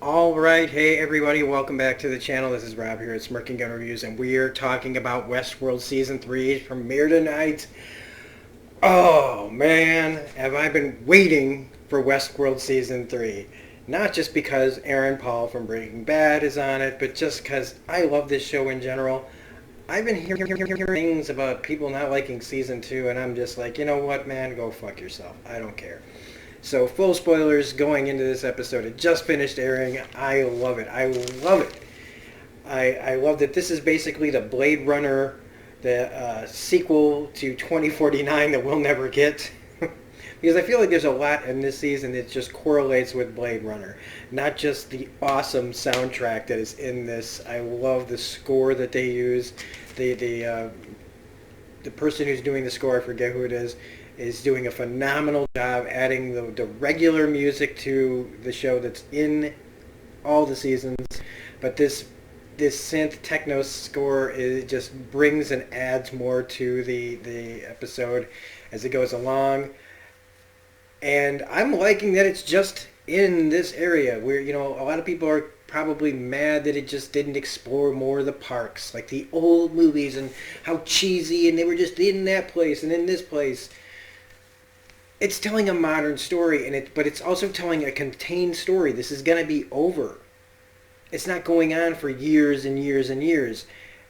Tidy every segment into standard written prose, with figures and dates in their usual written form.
Alright, hey everybody, welcome back to the channel. This is Rob here at Smirking Gun Reviews, and we are talking about Westworld Season 3 premiere tonight. Oh man, have I been waiting for Westworld Season 3. Not just because Aaron Paul from Breaking Bad is on it, but just because I love this show in general. I've been hearing things about people not liking Season 2, and I'm just like, you know what man, go fuck yourself. I don't care. So full spoilers going into this episode. It just finished airing. I love it. I love it. I love that this is basically the Blade Runner, the sequel to 2049 that we'll never get. Because I feel like there's a lot in this season that just correlates with Blade Runner. Not just the awesome soundtrack that is in this. I love the score that they use. The person who's doing the score, I forget who it is doing a phenomenal job adding the regular music to the show that's in all the seasons. But this synth techno score just brings and adds more to the episode as it goes along. And I'm liking that it's just in this area where, you know, a lot of people are probably mad that it just didn't explore more of the parks, like the old movies, and how cheesy, and they were just in that place and in this place. It's telling a modern story, but it's also telling a contained story. This is going to be over. It's not going on for years and years and years.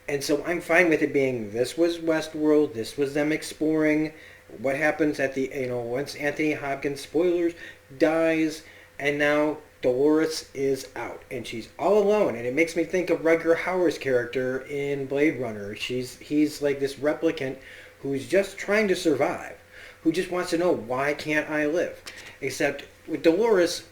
And so I'm fine with it being, this was Westworld, this was them exploring what happens at the, once Anthony Hopkins, spoilers, dies, and now Dolores is out, and she's all alone. And it makes me think of Rutger Hauer's character in Blade Runner. He's like this replicant who's just trying to survive, who just wants to know, why can't I live? Except with Dolores,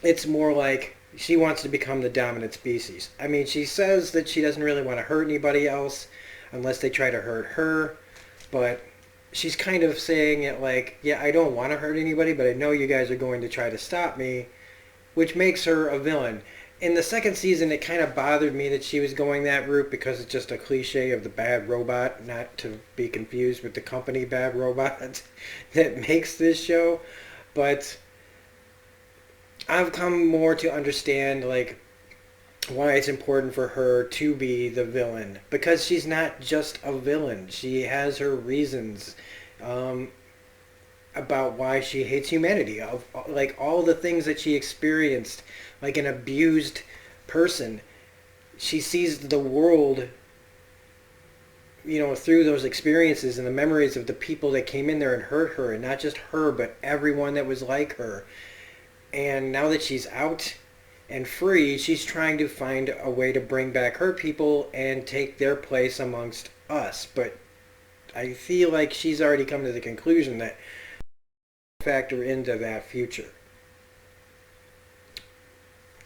it's more like she wants to become the dominant species. I mean, she says that she doesn't really want to hurt anybody else unless they try to hurt her, but she's kind of saying it like, yeah, I don't want to hurt anybody, but I know you guys are going to try to stop me, which makes her a villain. In the second season, it kind of bothered me that she was going that route because it's just a cliche of the bad robot, not to be confused with the company Bad Robot that makes this show. But I've come more to understand, like, why it's important for her to be the villain. Because she's not just a villain. She has her reasons about why she hates humanity. Like, all the things that she experienced, like an abused person. She sees the world, through those experiences and the memories of the people that came in there and hurt her, and not just her, but everyone that was like her. And now that she's out and free, she's trying to find a way to bring back her people and take their place amongst us. But I feel like she's already come to the conclusion that factor into that future.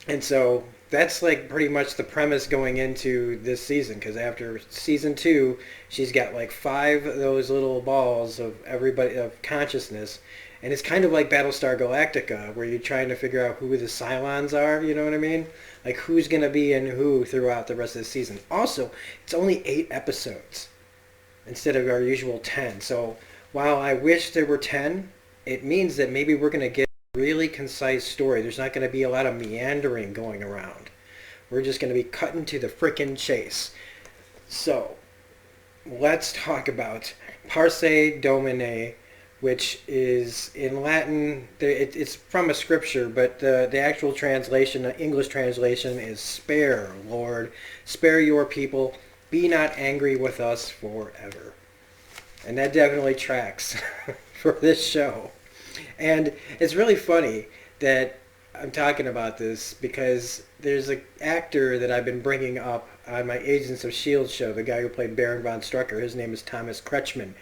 And so that's like pretty much the premise going into this season, because after season 2, she's got like 5 of those little balls of consciousness, and it's kind of like Battlestar Galactica, where you're trying to figure out who the Cylons are, you know what I mean? Like who's going to be in who throughout the rest of the season. Also, it's only 8 episodes instead of our usual 10. So while I wish there were 10, it means that maybe we're going to get a really concise story. There's not going to be a lot of meandering going around. We're just going to be cutting to the frickin' chase. So, let's talk about Parce Domine, which is in Latin. It's from a scripture, but the actual translation, the English translation, is spare, Lord. Spare your people. Be not angry with us forever. And that definitely tracks for this show. And it's really funny that I'm talking about this because there's an actor that I've been bringing up on my Agents of S.H.I.E.L.D. show, the guy who played Baron von Strucker. His name is Thomas Kretschmann.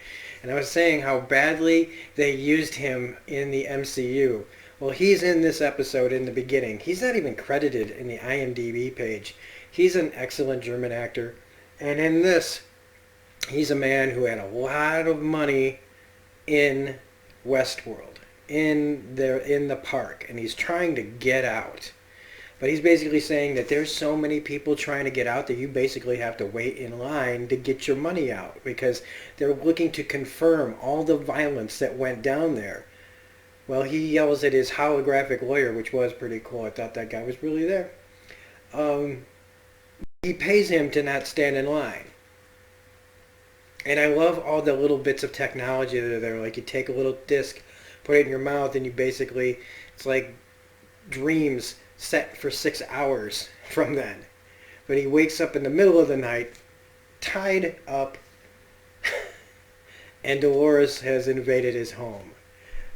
And I was saying how badly they used him in the MCU. Well, he's in this episode in the beginning. He's not even credited in the IMDb page. He's an excellent German actor. And in this, he's a man who had a lot of money in Westworld, in the park, and he's trying to get out. But he's basically saying that there's so many people trying to get out that you basically have to wait in line to get your money out, because they're looking to confirm all the violence that went down there. Well, he yells at his holographic lawyer, which was pretty cool. I thought that guy was really there. Um, he pays him to not stand in line. And I love all the little bits of technology that are there. Like you take a little disc, put it in your mouth, and you basically, it's like dreams set for 6 hours from then. But he wakes up in the middle of the night, tied up, and Dolores has invaded his home.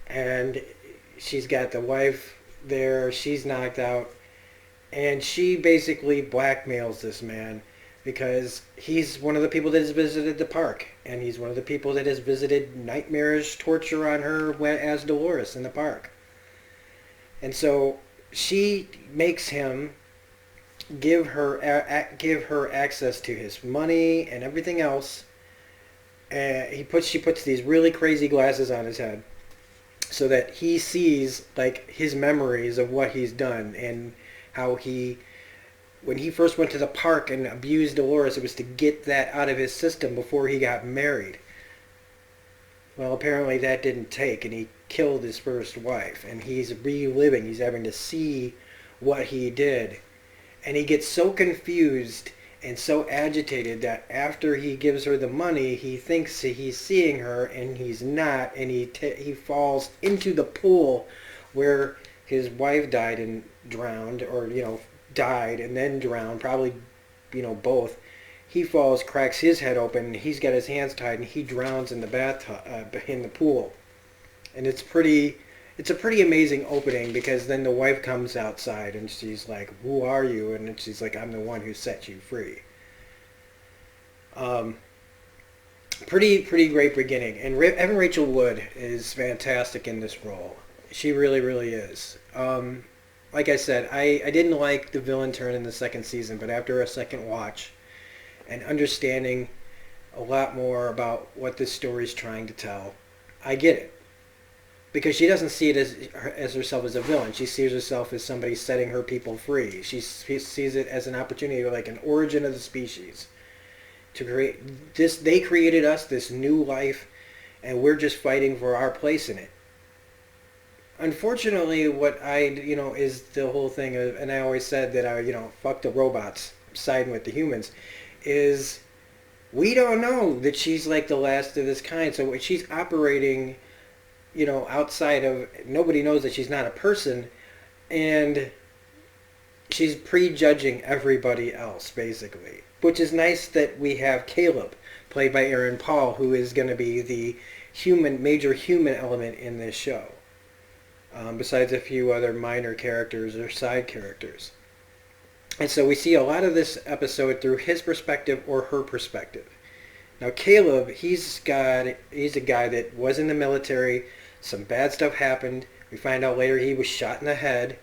And she's got the wife there, she's knocked out, and she basically blackmails this man because he's one of the people that has visited the park, and he's one of the people that has visited nightmarish torture on her as Dolores in the park. And so she makes him give her access to his money and everything else. She puts these really crazy glasses on his head so that he sees like his memories of what he's done and how when he first went to the park and abused Dolores, it was to get that out of his system before he got married. Well, apparently that didn't take, and he killed his first wife, and he's reliving, he's having to see what he did. And he gets so confused and so agitated that after he gives her the money, he thinks he's seeing her, and he's not, and he falls into the pool where his wife died and drowned, or, died and then drowned, probably, both. He falls, cracks his head open, he's got his hands tied, and he drowns in the bathtub, in the pool. And it's a pretty amazing opening, because then the wife comes outside and she's like, "Who are you?" And she's like, "I'm the one who set you free." Pretty great beginning. And Evan Rachel Wood is fantastic in this role. She really, really is. Like I said, I didn't like the villain turn in the second season, but after a second watch and understanding a lot more about what this story's trying to tell, I get it. Because she doesn't see it as herself as a villain. She sees herself as somebody setting her people free. She sees it as an opportunity, like an origin of the species. To create this, they created us, this new life, and we're just fighting for our place in it. Unfortunately, what is the whole thing, and I always said that fuck the robots, siding with the humans, is we don't know that she's like the last of this kind. So she's operating, outside of, nobody knows that she's not a person, and she's prejudging everybody else, basically. Which is nice that we have Caleb, played by Aaron Paul, who is going to be the major human element in this show. Besides a few other minor characters or side characters. And so we see a lot of this episode through his perspective or her perspective. Now Caleb, he's a guy that was in the military. Some bad stuff happened. We find out later he was shot in the head.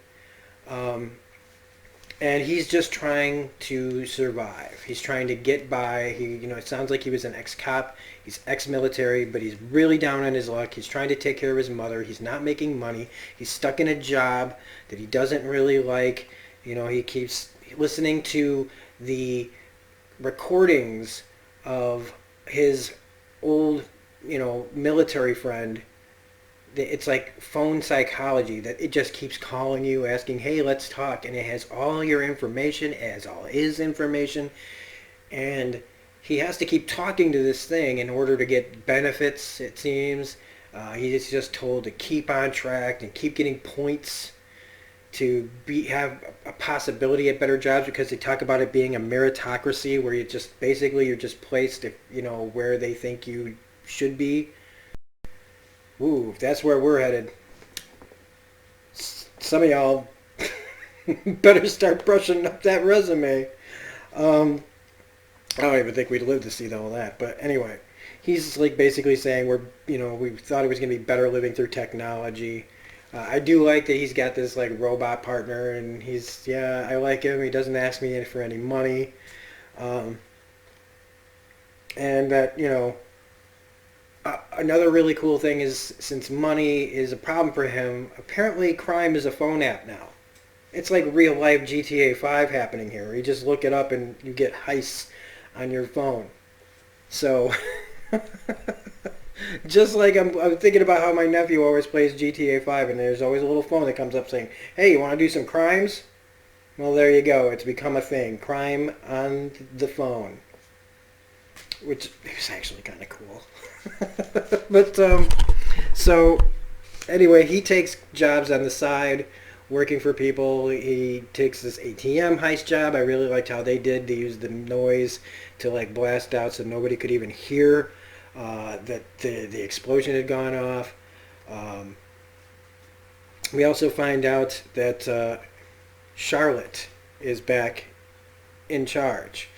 And he's just trying to survive. He's trying to get by. It sounds like he was an ex-cop. He's ex-military, but he's really down on his luck. He's trying to take care of his mother. He's not making money. He's stuck in a job that he doesn't really like. He keeps listening to the recordings of his old, military friend. It's like phone psychology, that it just keeps calling you, asking, "Hey, let's talk," and it has all your information, it has all his information, and he has to keep talking to this thing in order to get benefits, it seems. He's just told to keep on track and keep getting points to have a possibility at better jobs, because they talk about it being a meritocracy where you're just placed where they think you should be. Ooh, that's where we're headed. Some of y'all better start brushing up that resume. I don't even think we'd live to see all that. But anyway, he's like basically saying we thought it was going to be better living through technology. I do like that he's got this like robot partner, and I like him. He doesn't ask me for any money. And that, another really cool thing is, since money is a problem for him, apparently crime is a phone app now. It's like real life GTA 5 happening here. You just look it up and you get heists on your phone. So Just like I'm thinking about how my nephew always plays GTA 5, and there's always a little phone that comes up saying, "Hey, you want to do some crimes?" Well, there you go. It's become a thing. Crime on the phone, which is actually kind of cool. But so anyway, he takes jobs on the side, working for people. He takes this ATM heist job. I really liked how they did. They used the noise to like blast out so nobody could even hear that the explosion had gone off. Um, we also find out that Charlotte is back in charge,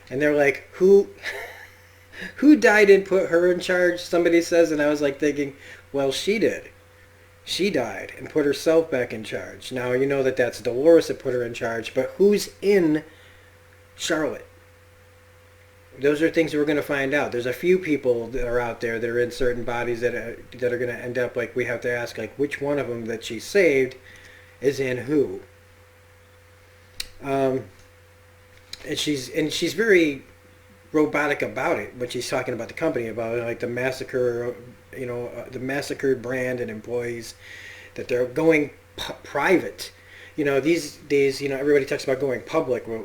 and they're like, who died and put her in charge? Somebody says, and I was like thinking, well, she did. She died and put herself back in charge. Now you know that that's Dolores that put her in charge, but who's in Charlotte? Those are things that we're going to find out. There's a few people that are out there that are in certain bodies that are going to end up like we have to ask like which one of them that she saved is in who. And she's very robotic about it when she's talking about the company, about like the massacre, the massacred brand and employees, that they're going private. These days, everybody talks about going public. Well,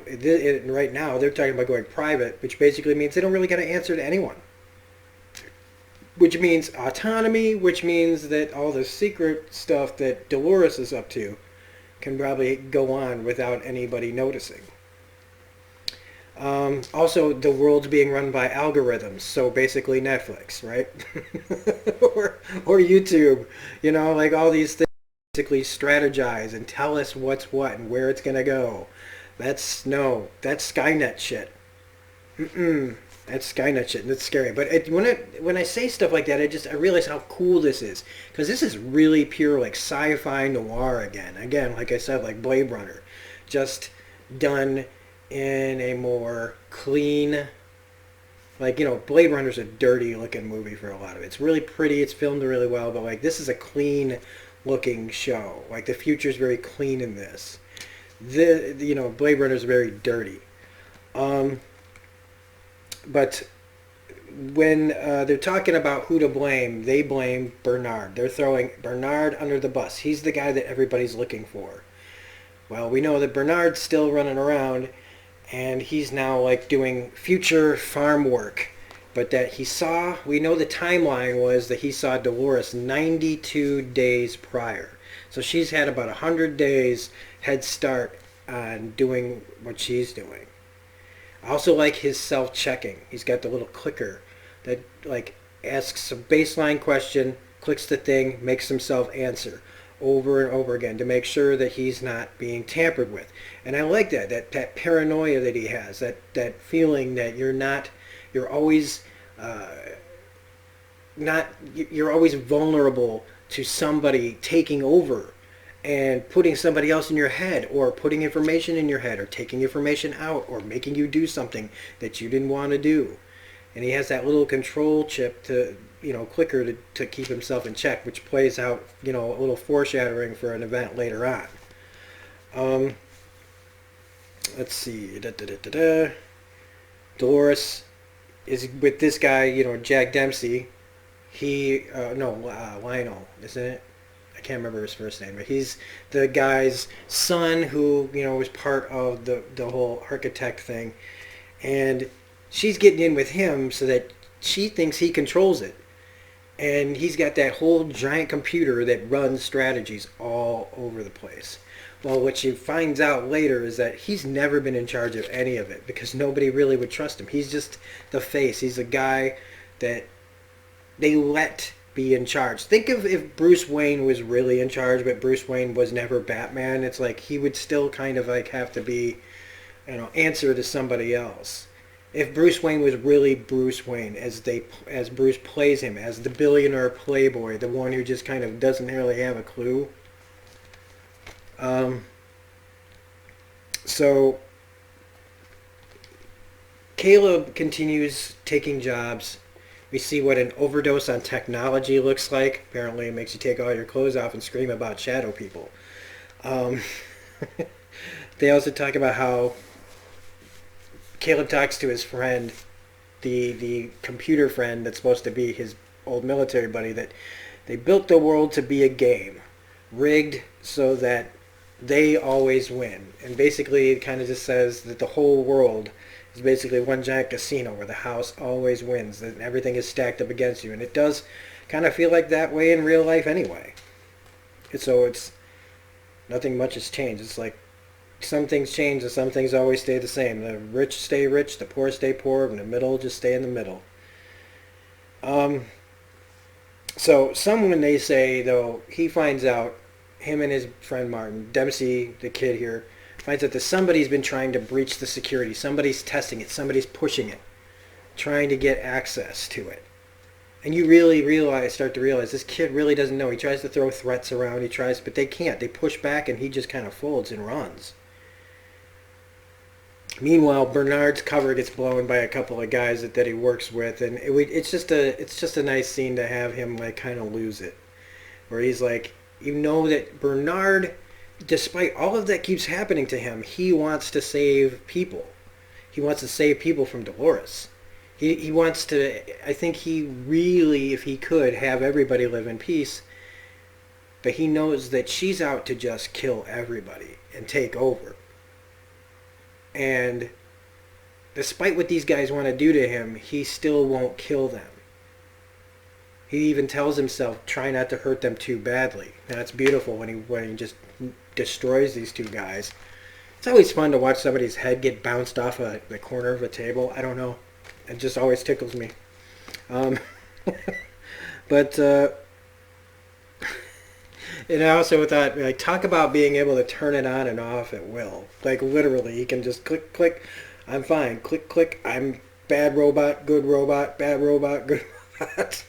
right now they're talking about going private, which basically means they don't really got to answer to anyone. Which means autonomy, which means that all the secret stuff that Dolores is up to can probably go on without anybody noticing. Also, the world's being run by algorithms, so basically Netflix, right? or YouTube, like all these things basically strategize and tell us what's what and where it's gonna go. That's Skynet shit. That's Skynet shit, and it's scary. But when I say stuff like that, I realize how cool this is, because this is really pure like sci-fi noir again. Again, like I said, like Blade Runner, just done in a more clean, like, Blade Runner's a dirty looking movie for a lot of it. It's really pretty, it's filmed really well, but like this is a clean looking show. Like the future's very clean in this. Blade Runner's very dirty. But when they're talking about who to blame, they blame Bernard. They're throwing Bernard under the bus. He's the guy that everybody's looking for. Well, we know that Bernard's still running around, and he's now like doing future farm work. But that we know the timeline was that he saw Dolores 92 days prior. So she's had about 100 days head start on doing what she's doing. I also like his self-checking. He's got the little clicker that like asks a baseline question, clicks the thing, makes himself answer over and over again to make sure that he's not being tampered with. And I like that paranoia that he has, that feeling that you're always vulnerable to somebody taking over and putting somebody else in your head, or putting information in your head, or taking information out, or making you do something that you didn't want to do. And he has that little control chip clicker to keep himself in check, which plays out, a little foreshadowing for an event later on. Let's see. Dolores is with this guy, Jack Dempsey. Lionel, isn't it? I can't remember his first name, but he's the guy's son who, was part of the whole architect thing. And she's getting in with him so that she thinks he controls it. And he's got that whole giant computer that runs strategies all over the place. Well, what she finds out later is that he's never been in charge of any of it, because nobody really would trust him. He's just the face. He's a guy that they let be in charge. Think of if Bruce Wayne was really in charge, but Bruce Wayne was never Batman. It's like he would still kind of like have to be, answer to somebody else. If Bruce Wayne was really Bruce Wayne, as Bruce plays him, as the billionaire playboy, the one who just kind of doesn't really have a clue. So Caleb continues taking jobs. We see what an overdose on technology looks like. Apparently it makes you take all your clothes off and scream about shadow people. They also talk about how Caleb talks to his friend, the computer friend that's supposed to be his old military buddy, that they built the world to be a game, rigged so that they always win. And basically it kind of just says that the whole world is basically one giant casino where the house always wins, and everything is stacked up against you. And it does kind of feel like that way in real life anyway. So it's nothing much has changed. It's like some things change and some things always stay the same. The rich stay rich, the poor stay poor, and the middle just stay in the middle. So someone, they say, though, he finds out, him and his friend Martin, Dempsey, the kid here, finds out that somebody's been trying to breach the security. Somebody's testing it. Somebody's pushing it, trying to get access to it. And you really start to realize this kid really doesn't know. He tries to throw threats around. He tries, but they can't. They push back, and he just kind of folds and runs. Meanwhile, Bernard's cover gets blown by a couple of guys that he works with, and it's just a nice scene to have him like kind of lose it, where he's like, you know that Bernard, despite all of that keeps happening to him, he wants to save people. He wants to save people from Dolores. He wants to, I think he really, if he could, have everybody live in peace, but he knows that she's out to just kill everybody and take over. And despite what these guys want to do to him, he still won't kill them. He even tells himself, try not to hurt them too badly. Now it's beautiful when he just destroys these two guys. It's always fun to watch somebody's head get bounced off the corner of a table. I don't know. It just always tickles me. But and I also thought, like, talk about being able to turn it on and off at will. Like, literally, he can just click, click, I'm fine. Click, click, I'm bad robot, good robot, bad robot, good robot.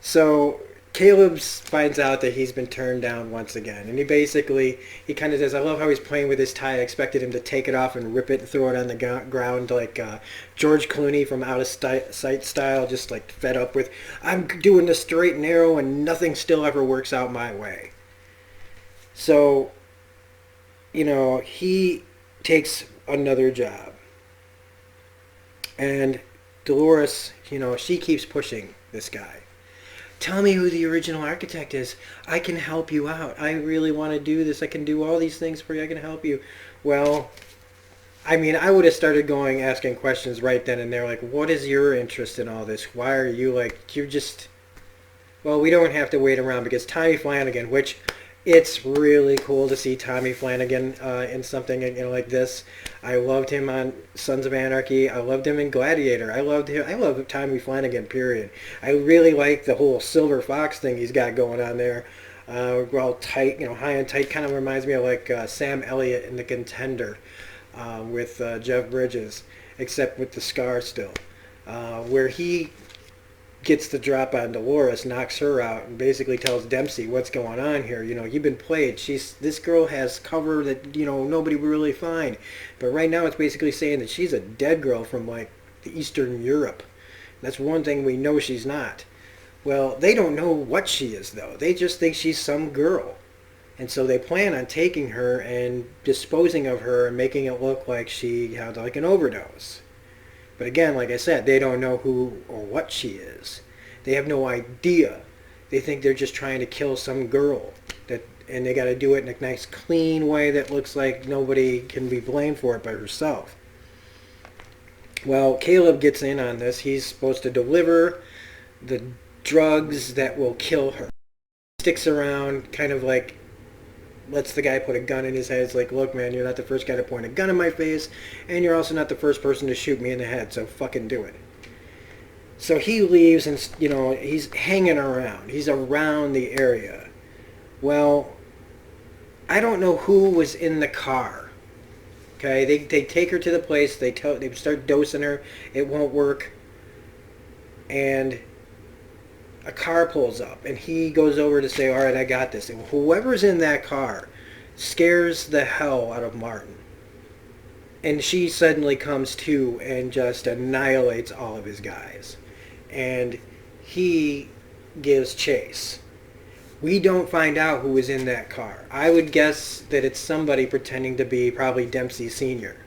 So Caleb finds out that he's been turned down once again. And he kind of says, I love how he's playing with his tie. I expected him to take it off and rip it and throw it on the ground like George Clooney from Out of Sight style, just like fed up with, I'm doing the straight and narrow and nothing still ever works out my way. So, you know, he takes another job. And Dolores, you know, she keeps pushing this guy. Tell me who the original architect is. I can help you out. I really want to do this. I can do all these things for you. I can help you. Well, I mean, I would have started asking questions right then and there, like, what is your interest in all this? Why are you, like, you're just, well, we don't have to wait around because Tommy Flanagan, which it's really cool to see Tommy Flanagan in something, you know, like this. I loved him on Sons of Anarchy. I loved him in Gladiator. I loved him. I love Tommy Flanagan, period. I really like the whole Silver Fox thing he's got going on there. We're all tight, you know, high and tight. Kind of reminds me of like Sam Elliott in The Contender with Jeff Bridges, except with the scar still, where he gets the drop on Dolores, knocks her out, and basically tells Dempsey what's going on here. You know, you've been played. This girl has cover that, you know, nobody will really find. But right now it's basically saying that she's a dead girl from, like, the Eastern Europe. That's one thing we know she's not. Well, they don't know what she is, though. They just think she's some girl. And so they plan on taking her and disposing of her and making it look like she had, like, an overdose. But again, like I said, they don't know who or what she is. They have no idea. They think they're just trying to kill some girl, and they got to do it in a nice, clean way that looks like nobody can be blamed for it but herself. Well, Caleb gets in on this. He's supposed to deliver the drugs that will kill her. Sticks around, kind of like lets the guy put a gun in his head. It's like, look, man, you're not the first guy to point a gun in my face, and you're also not the first person to shoot me in the head, so fucking do it. So he leaves, and, you know, he's hanging around. He's around the area. Well, I don't know who was in the car. Okay, they take her to the place. They start dosing her. It won't work. And a car pulls up, and he goes over to say, all right, I got this. And whoever's in that car scares the hell out of Martin. And she suddenly comes to and just annihilates all of his guys. And he gives chase. We don't find out who was in that car. I would guess that it's somebody pretending to be probably Dempsey Sr.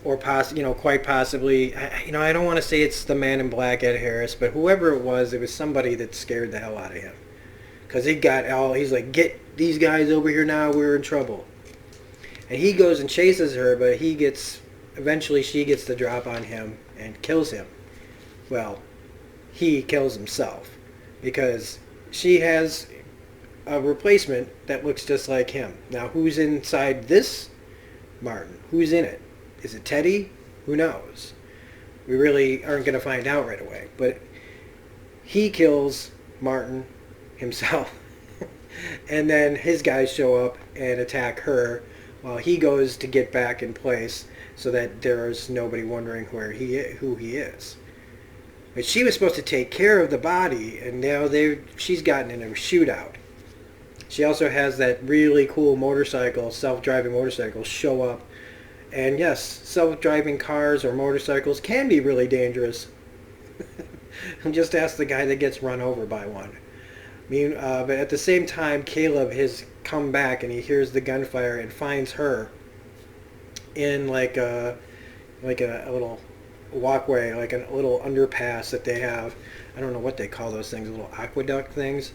or quite possibly, I don't want to say it's the Man in Black, Ed Harris, but whoever it was somebody that scared the hell out of him. Because he's like, get these guys over here now, we're in trouble. And he goes and chases her, but eventually she gets the drop on him and kills him. Well, he kills himself because she has a replacement that looks just like him. Now, who's inside this Martin? Who's in it? Is it Teddy? Who knows? We really aren't going to find out right away. But he kills Martin himself. And then his guys show up and attack her while he goes to get back in place so that there's nobody wondering who he is. But she was supposed to take care of the body, and now she's gotten in a shootout. She also has that really cool motorcycle, self-driving motorcycle, show up. And yes, self-driving cars or motorcycles can be really dangerous. Just ask the guy that gets run over by one. But at the same time, Caleb has come back and he hears the gunfire and finds her in like a little walkway, like a little underpass that they have. I don't know what they call those things, little aqueduct things.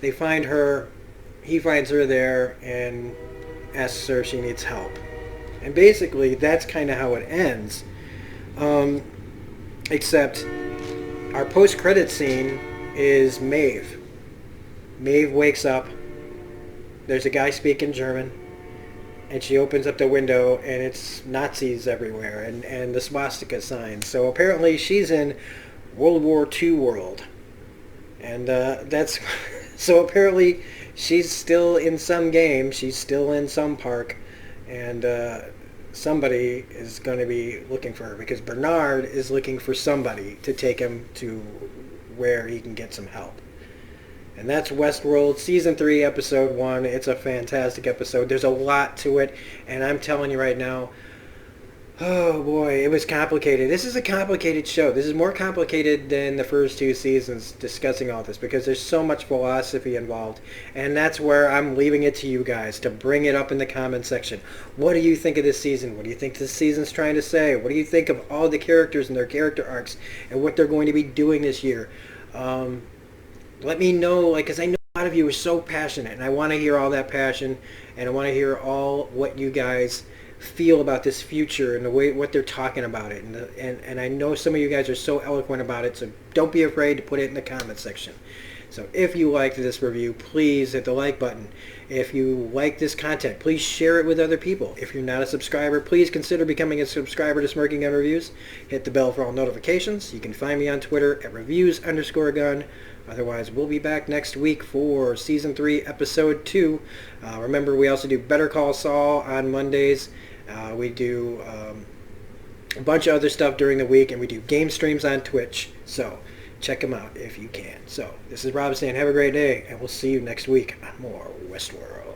They find her. He finds her there and asks her if she needs help. And basically, that's kind of how it ends. Except our post-credit scene is Maeve. Maeve wakes up. There's a guy speaking German. And she opens up the window, and it's Nazis everywhere, and the swastika signs. So apparently she's in World War II world. And that's... So apparently she's still in some game. She's still in some park. And somebody is going to be looking for her, because Bernard is looking for somebody to take him to where he can get some help. And that's Westworld, Season 3, Episode 1. It's a fantastic episode. There's a lot to it. And I'm telling you right now, oh boy, it was complicated. This is a complicated show. This is more complicated than the first 2 seasons discussing all this, because there's so much philosophy involved. And that's where I'm leaving it to you guys to bring it up in the comment section. What do you think of this season? What do you think this season's trying to say? What do you think of all the characters and their character arcs and what they're going to be doing this year? Let me know, because I know a lot of you are so passionate, and I want to hear all that passion, and I want to hear all what you guys feel about this future and the way what they're talking about it. And I know some of you guys are so eloquent about it, so don't be afraid to put it in the comment section. So if you liked this review, please hit the like button. If you like this content, please share it with other people. If you're not a subscriber, please consider becoming a subscriber to Smirking Gun Reviews. Hit the bell for all notifications. You can find me on Twitter at reviews_gun. Otherwise, we'll be back next week for Season 3, Episode 2. Remember, we also do Better Call Saul on Mondays. We do a bunch of other stuff during the week, and we do game streams on Twitch. So check them out if you can. So this is Rob saying have a great day, and we'll see you next week on more Westworld.